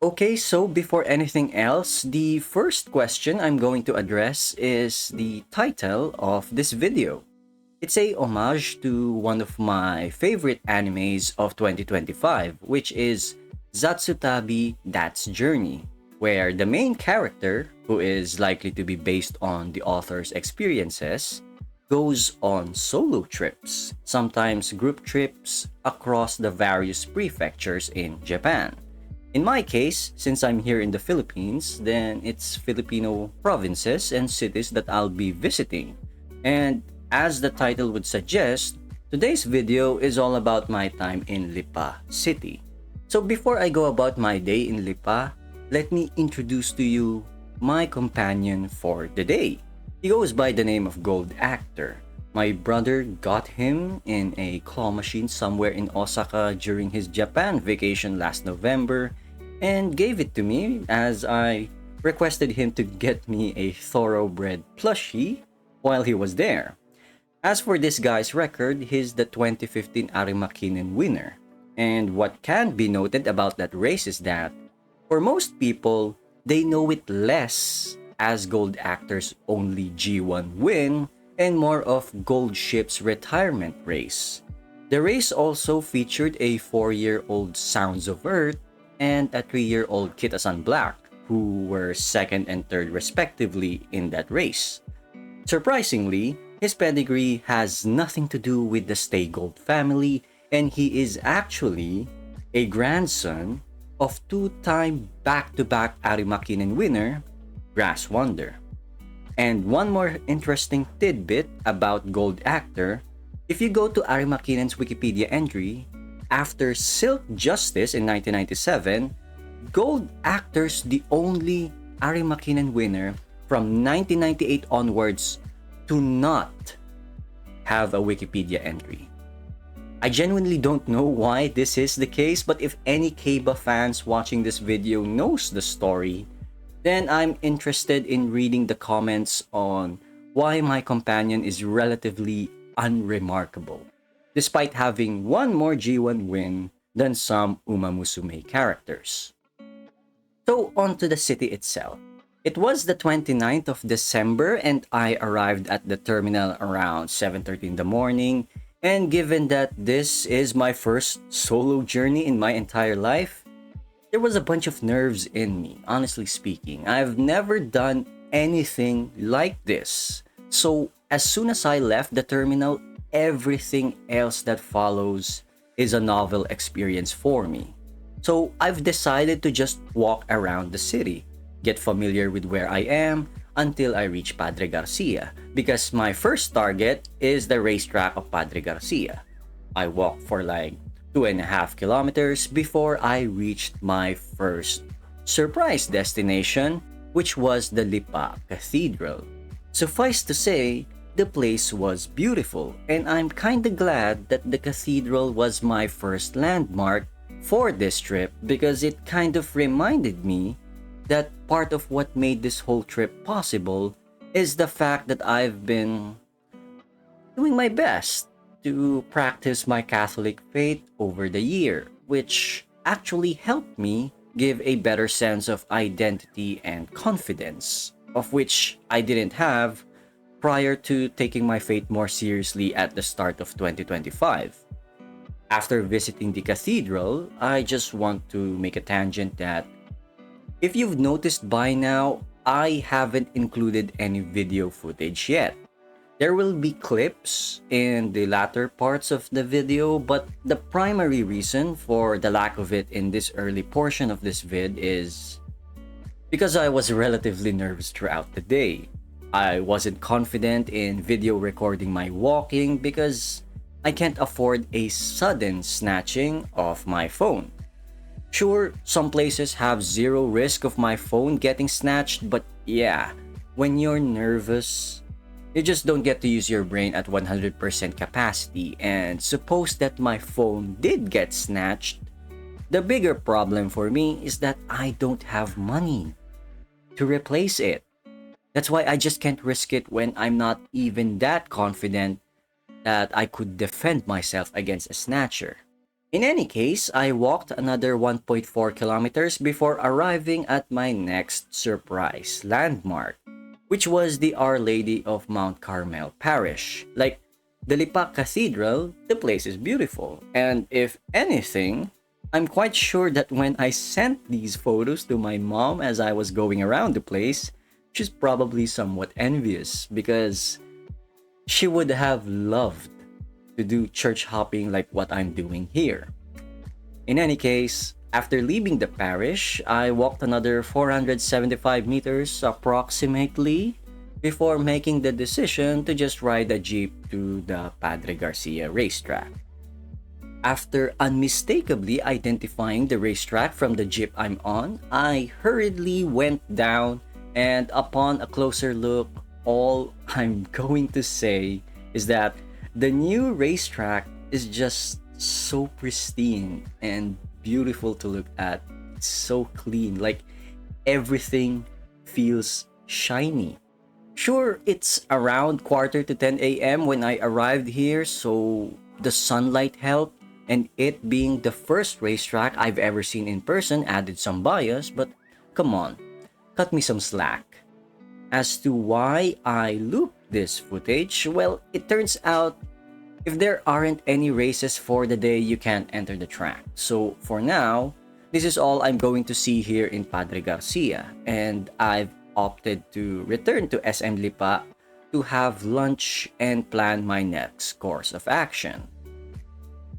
Okay, so before anything else, the first question I'm going to address is the title of this video. It's a homage to one of my favorite animes of 2025, which is Zatsutabi That's Journey, where the main character, who is likely to be based on the author's experiences, goes on solo trips, sometimes group trips, across the various prefectures in Japan. In my case, since I'm here in the Philippines, then it's Filipino provinces and cities that I'll be visiting. And as the title would suggest, today's video is all about my time in Lipa City. So before I go about my day in Lipa, let me introduce to you my companion for the day. He goes by the name of Gold Actor. My brother got him in a claw machine somewhere in Osaka during his Japan vacation last November and gave it to me as I requested him to get me a thoroughbred plushie while he was there. As for this guy's record, he's the 2015 Arimakinen winner. And what can be noted about that race is that, for most people, they know it less as Gold Actor's only G1 win and more of Gold Ship's retirement race. The race also featured a 4-year-old Sounds of Earth and a 3-year-old Kitasan Black, who were second and third respectively in that race. Surprisingly, his pedigree has nothing to do with the Stay Gold family, and he is actually a grandson of two-time back-to-back Arimakinen winner, Grass Wonder. And one more interesting tidbit about Gold Actor, if you go to Arimakinen's Wikipedia entry, after Silk Justice in 1997, Gold Actor's the only Arimakinen winner from 1998 onwards to not have a Wikipedia entry. I genuinely don't know why this is the case, but if any Keiba fans watching this video knows the story, then I'm interested in reading the comments on why my companion is relatively unremarkable, despite having one more G1 win than some Uma Musume characters. So on to the city itself. It was the 29th of December and I arrived at the terminal around 7:30 in the morning, and given that this is my first solo journey in my entire life, there was a bunch of nerves in me, honestly speaking. I've never done anything like this. So as soon as I left the terminal, everything else that follows is a novel experience for me. So I've decided to just walk around the city, get familiar with where I am until I reach Padre Garcia, because my first target is the racetrack of Padre Garcia. I walked for like 2.5 kilometers before I reached my first surprise destination, which was the Lipa Cathedral. Suffice to say, the place was beautiful, and I'm kinda glad that the cathedral was my first landmark for this trip because it kind of reminded me that part of what made this whole trip possible is the fact that I've been doing my best to practice my Catholic faith over the year, which actually helped me give a better sense of identity and confidence, of which I didn't have prior to taking my faith more seriously at the start of 2025. After visiting the cathedral, I just want to make a tangent that if you've noticed by now, I haven't included any video footage yet. There will be clips in the latter parts of the video, but the primary reason for the lack of it in this early portion of this vid is because I was relatively nervous throughout the day. I wasn't confident in video recording my walking because I can't afford a sudden snatching of my phone. Sure, some places have zero risk of my phone getting snatched, but yeah, when you're nervous, you just don't get to use your brain at 100% capacity, and suppose that my phone did get snatched, the bigger problem for me is that I don't have money to replace it. That's why I just can't risk it when I'm not even that confident that I could defend myself against a snatcher. In any case, I walked another 1.4 kilometers before arriving at my next surprise landmark, which was the Our Lady of Mount Carmel Parish. Like the Lipa Cathedral, the place is beautiful, and if anything, I'm quite sure that when I sent these photos to my mom as I was going around the place, she's probably somewhat envious because she would have loved to do church hopping like what I'm doing here. In any case, after leaving the parish, I walked another 475 meters approximately before making the decision to just ride a jeep to the Padre Garcia racetrack. After unmistakably identifying the racetrack from the jeep I'm on, I hurriedly went down, and upon a closer look, all I'm going to say is that the new racetrack is just so pristine and beautiful to look at. It's so clean, like everything feels shiny. Sure, it's around quarter to 10 a.m. when I arrived here, so the sunlight helped, and it being the first racetrack I've ever seen in person added some bias, but come on, cut me some slack. As to why I looped this footage, well, it turns out if there aren't any races for the day, you can't enter the track. So for now, this is all I'm going to see here in Padre Garcia, and I've opted to return to SM Lipa to have lunch and plan my next course of action.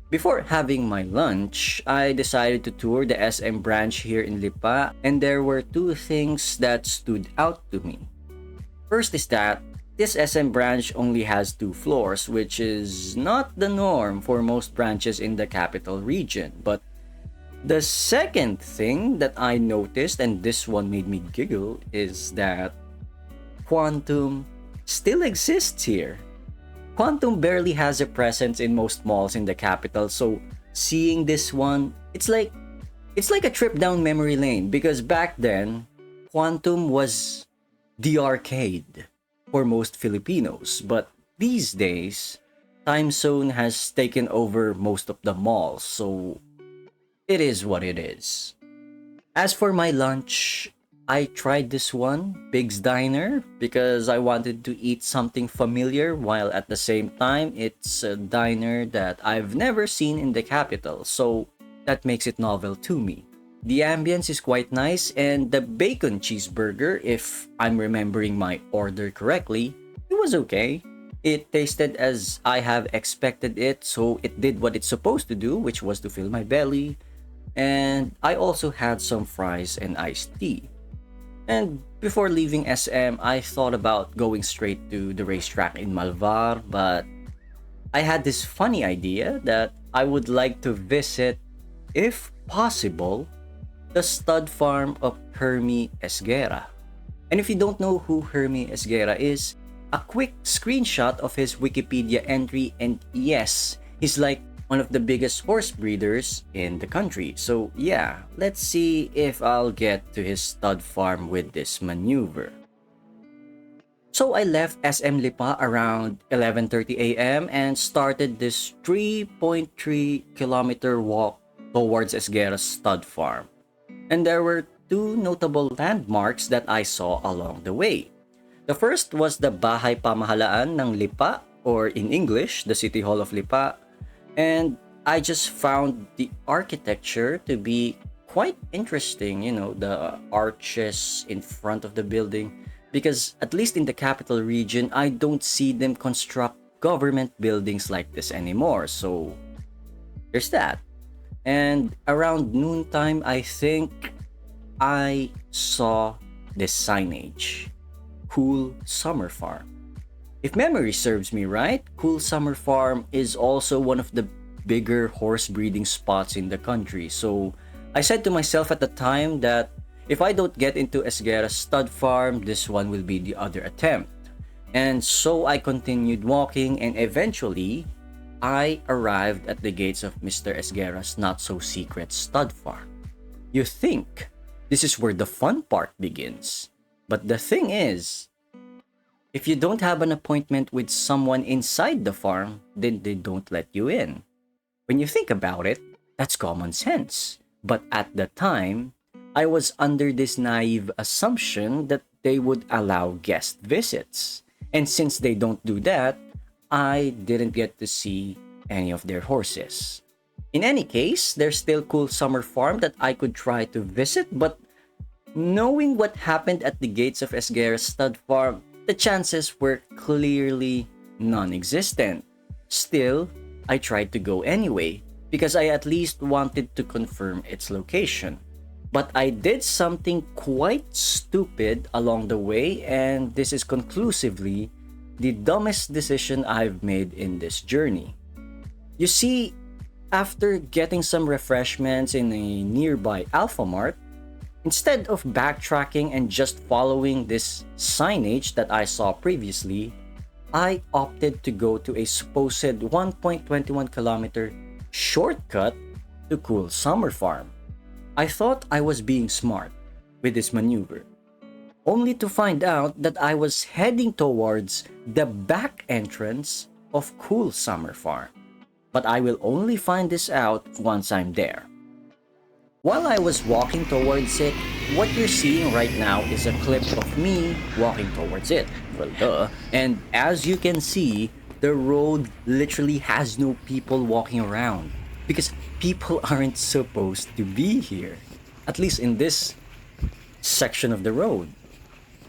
Before having my lunch, I decided to tour the SM branch here in Lipa, and there were two things that stood out to me. First is that this SM branch only has 2 floors, which is not the norm for most branches in the capital region. But the second thing that I noticed, and this one made me giggle, is that Quantum still exists here. Quantum barely has a presence in most malls in the capital, so seeing this one, it's like a trip down memory lane because back then, Quantum was the arcade for most Filipinos, but these days, Time Zone has taken over most of the malls, so it is what it is. As for my lunch, I tried this one, Pig's Diner, because I wanted to eat something familiar while at the same time it's a diner that I've never seen in the capital, so that makes it novel to me. The ambience is quite nice, and the bacon cheeseburger, if I'm remembering my order correctly, it was okay. It tasted as I have expected it, so it did what it's supposed to do, which was to fill my belly. And I also had some fries and iced tea. And before leaving SM, I thought about going straight to the racetrack in Malvar, but I had this funny idea that I would like to visit, if possible, the stud farm of Hermie Esguerra. And if you don't know who Hermie Esguerra is, a quick screenshot of his Wikipedia entry, and yes, he's like one of the biggest horse breeders in the country. So yeah, let's see if I'll get to his stud farm with this maneuver. So I left SM Lipa around 11:30 a.m. and started this 3.3 kilometer walk towards Esguerra's stud farm. And there were two notable landmarks that I saw along the way. The first was the Bahay Pamahalaan ng Lipa, or in English, the City Hall of Lipa, and I just found the architecture to be quite interesting, the arches in front of the building, because at least in the capital region, I don't see them construct government buildings like this anymore, so there's that. And around noontime, I think I saw this signage, Cool Summer Farm. If memory serves me right, Cool Summer Farm is also one of the bigger horse breeding spots in the country. So I said to myself at the time that if I don't get into Esguerra's stud farm, this one will be the other attempt. And so I continued walking, and eventually I arrived at the gates of Mr. Esguerra's not-so-secret stud farm. You think this is where the fun part begins. But the thing is, if you don't have an appointment with someone inside the farm, then they don't let you in. When you think about it, that's common sense. But at the time, I was under this naive assumption that they would allow guest visits. And since they don't do that, I didn't get to see any of their horses. In any case, there's still cool summer farm that I could try to visit, but knowing what happened at the gates of Esguerra's stud farm, the chances were clearly non-existent. Still, I tried to go anyway because I at least wanted to confirm its location. But I did something quite stupid along the way, and this is conclusively the dumbest decision I've made in this journey. You see, after getting some refreshments in a nearby Alphamart, instead of backtracking and just following this signage that I saw previously, I opted to go to a supposed 1.21 kilometer shortcut to Cool Summer Farm. I thought I was being smart with this maneuver, only to find out that I was heading towards the back entrance of Cool Summer Farm. But I will only find this out once I'm there. While I was walking towards it, what you're seeing right now is a clip of me walking towards it. Well, duh. And as you can see, the road literally has no people walking around because people aren't supposed to be here. At least in this section of the road.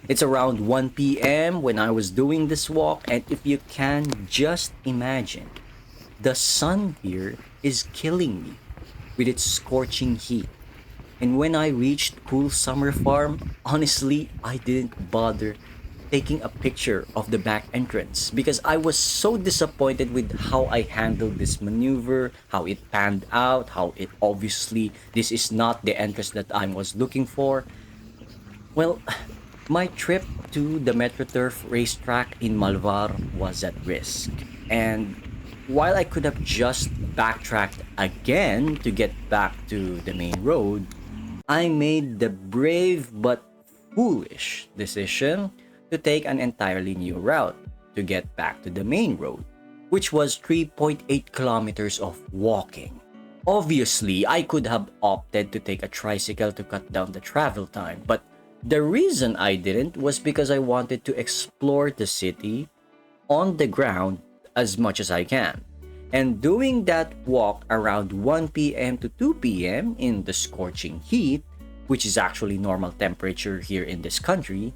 It's around 1 p.m. when I was doing this walk, and if you can just imagine, the sun here is killing me with its scorching heat. And when I reached Cool Summer Farm, honestly, I didn't bother taking a picture of the back entrance because I was so disappointed with how I handled this maneuver, how it panned out, how it obviously this is not the entrance that I was looking for. Well, my trip to the MetroTurf racetrack in Malvar was at risk. And while I could have just backtracked again to get back to the main road, I made the brave but foolish decision to take an entirely new route to get back to the main road, which was 3.8 kilometers of walking. Obviously, I could have opted to take a tricycle to cut down the travel time, but the reason I didn't was because I wanted to explore the city on the ground as much as I can. And doing that walk around 1 p.m. to 2 p.m. in the scorching heat, which is actually normal temperature here in this country,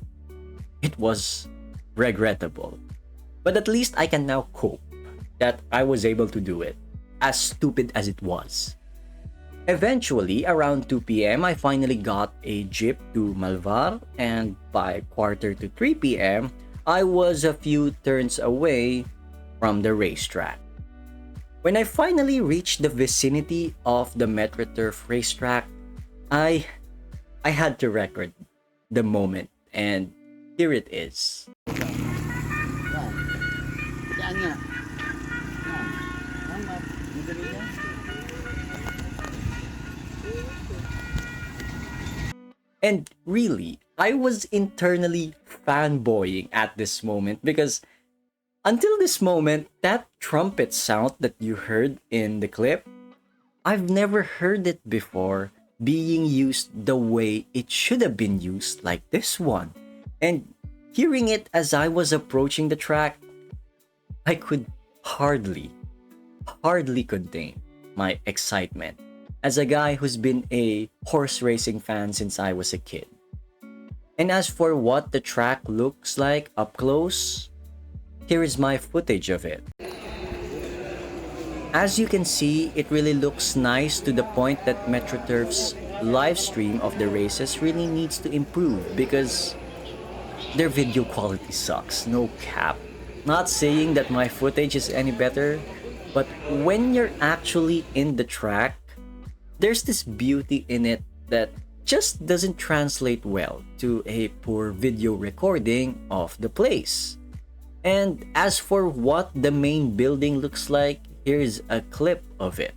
it was regrettable. But at least I can now cope that I was able to do it, as stupid as it was. Eventually, around 2 p.m., I finally got a jeep to Malvar, and by quarter to 3 p.m., I was a few turns away from the racetrack. When I finally reached the vicinity of the MetroTurf racetrack, I had to record the moment, and here it is. And really, I was internally fanboying at this moment because until this moment, that trumpet sound that you heard in the clip, I've never heard it before being used the way it should have been used, like this one. And hearing it as I was approaching the track, I could hardly contain my excitement as a guy who's been a horse racing fan since I was a kid. And as for what the track looks like up close, here is my footage of it. As you can see, it really looks nice to the point that MetroTurf's live stream of the races really needs to improve because their video quality sucks, no cap. Not saying that my footage is any better, but when you're actually in the track, there's this beauty in it that just doesn't translate well to a poor video recording of the place. And as for what the main building looks like, here's a clip of it.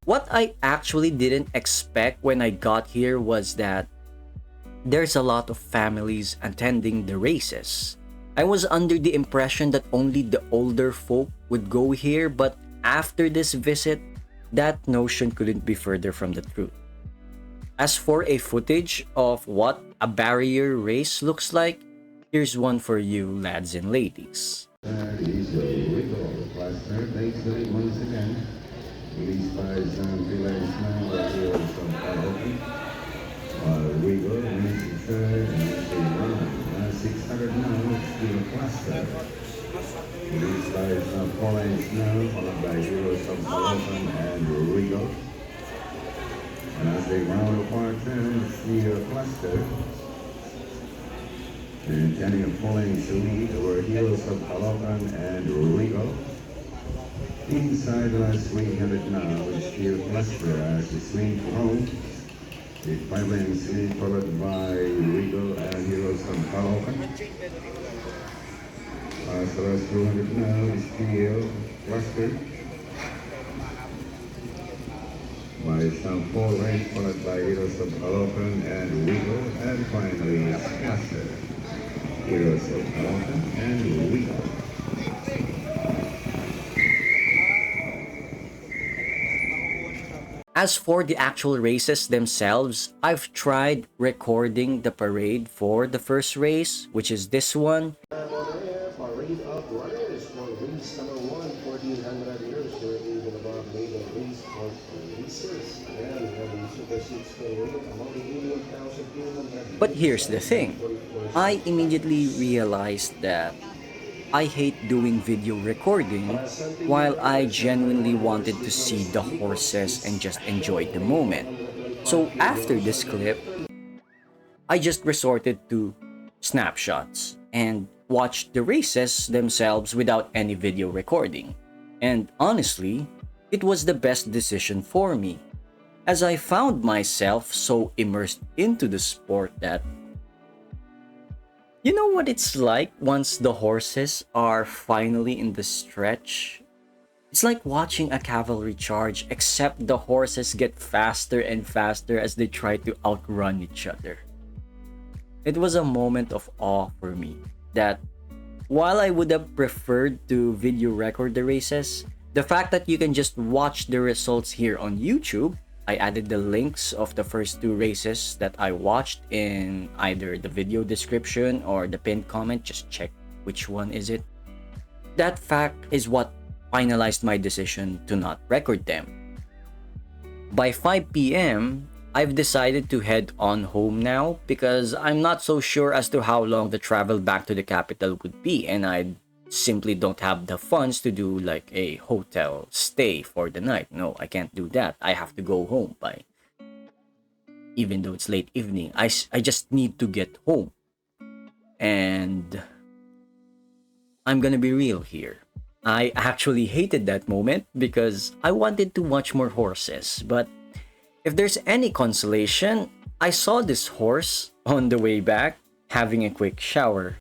What I actually didn't expect when I got here was that there's a lot of families attending the races. I was under the impression that only the older folk would go here, but after this visit, that notion couldn't be further from the truth. As for a footage of what a barrier race looks like, here's one for you, lads and ladies. He's a legal plaster. Thanks to it once again. Released by some freelance now that he was from Calhoun. Regal wins the third and they run. 600 now, it's still a plaster. Released by some Poland now, followed by Heroes from Calhoun and Regal. And as they round apart then, it's the cluster. And Canyon pulling the lead over Heroes of Calhoun and Regal. Inside the last 300 now, it's the cluster as they swing home. The 5 lanes lead followed by Regal and Heroes of Calhoun. As the last 200 now, it's the cluster. By some 4 lanes followed by Heroes of Calhoun and Regal. And finally, cluster. Heroes of Malvar and Lipa. As for the actual races themselves, I've tried recording the parade for the first race, which is this one. Parade of runners for race number 1, 1400 meters. We're even above maiden race for races. And we have the Super 6 parade among the 81,000 people. But here's the thing. I immediately realized that I hate doing video recording while I genuinely wanted to see the horses and just enjoy the moment. So after this clip, I just resorted to snapshots and watched the races themselves without any video recording. And honestly, it was the best decision for me, as I found myself so immersed into the sport that you know what it's like once the horses are finally in the stretch? It's like watching a cavalry charge, except the horses get faster and faster as they try to outrun each other. It was a moment of awe for me that while I would have preferred to video record the races, the fact that you can just watch the results here on YouTube. I added the links of the first 2 races that I watched in either the video description or the pinned comment. Just check which one is it. That fact is what finalized my decision to not record them. By 5 p.m., I've decided to head on home now because I'm not so sure as to how long the travel back to the capital would be, and I simply don't have the funds to do like a hotel stay for the night. No, I can't do that. I have to go home by, even though it's late evening, I just need to get home. And I'm gonna be real here. I actually hated that moment because I wanted to watch more horses. But if there's any consolation, I saw this horse on the way back having a quick shower.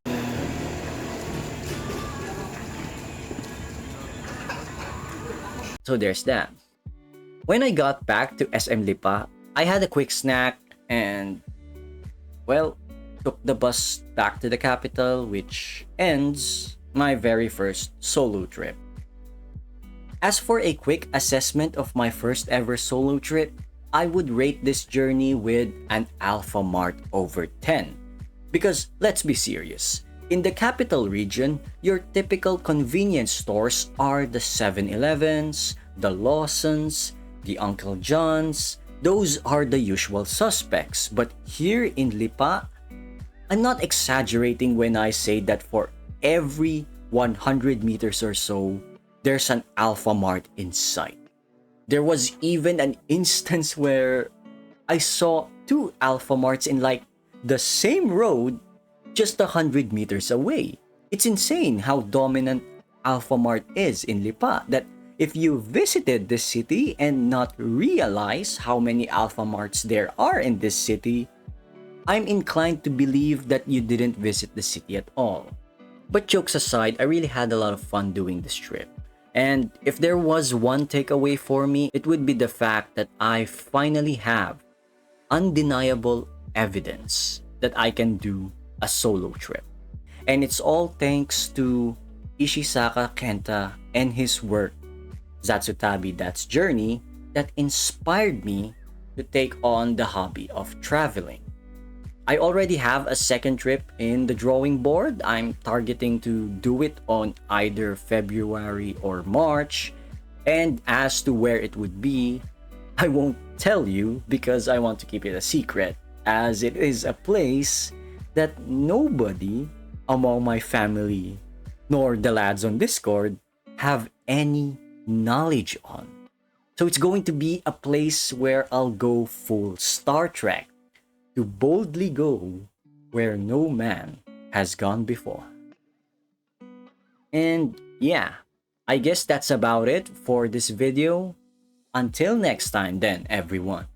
So there's that. When I got back to SM Lipa, I had a quick snack and, well, took the bus back to the capital, which ends my very first solo trip. As for a quick assessment of my first ever solo trip, I would rate this journey with an Alpha Mart over 10. Because let's be serious, in the capital region, your typical convenience stores are the 7-Elevens, the Lawsons, the Uncle John's. Those are the usual suspects. But here in Lipa, I'm not exaggerating when I say that for every 100 meters or so, there's an Alpha Mart in sight. There was even an instance where I saw 2 Alpha Marts in like the same road just 100 meters away. It's insane how dominant Alpha Mart is in Lipa, that if you visited this city and not realize how many Alpha Marts there are in this city, I'm inclined to believe that you didn't visit the city at all. But jokes aside, I really had a lot of fun doing this trip. And if there was one takeaway for me, it would be the fact that I finally have undeniable evidence that I can do a solo trip. And it's all thanks to Ishisaka Kenta and his work, Zatsutabi That's Journey, that inspired me to take on the hobby of traveling. I already have a second trip in the drawing board. I'm targeting to do it on either February or March. And as to where it would be, I won't tell you because I want to keep it a secret, as it is a place that nobody among my family nor the lads on Discord have any knowledge on. So it's going to be a place where I'll go full Star Trek to boldly go where no man has gone before. And yeah, I guess that's about it for this video. Until next time then, everyone.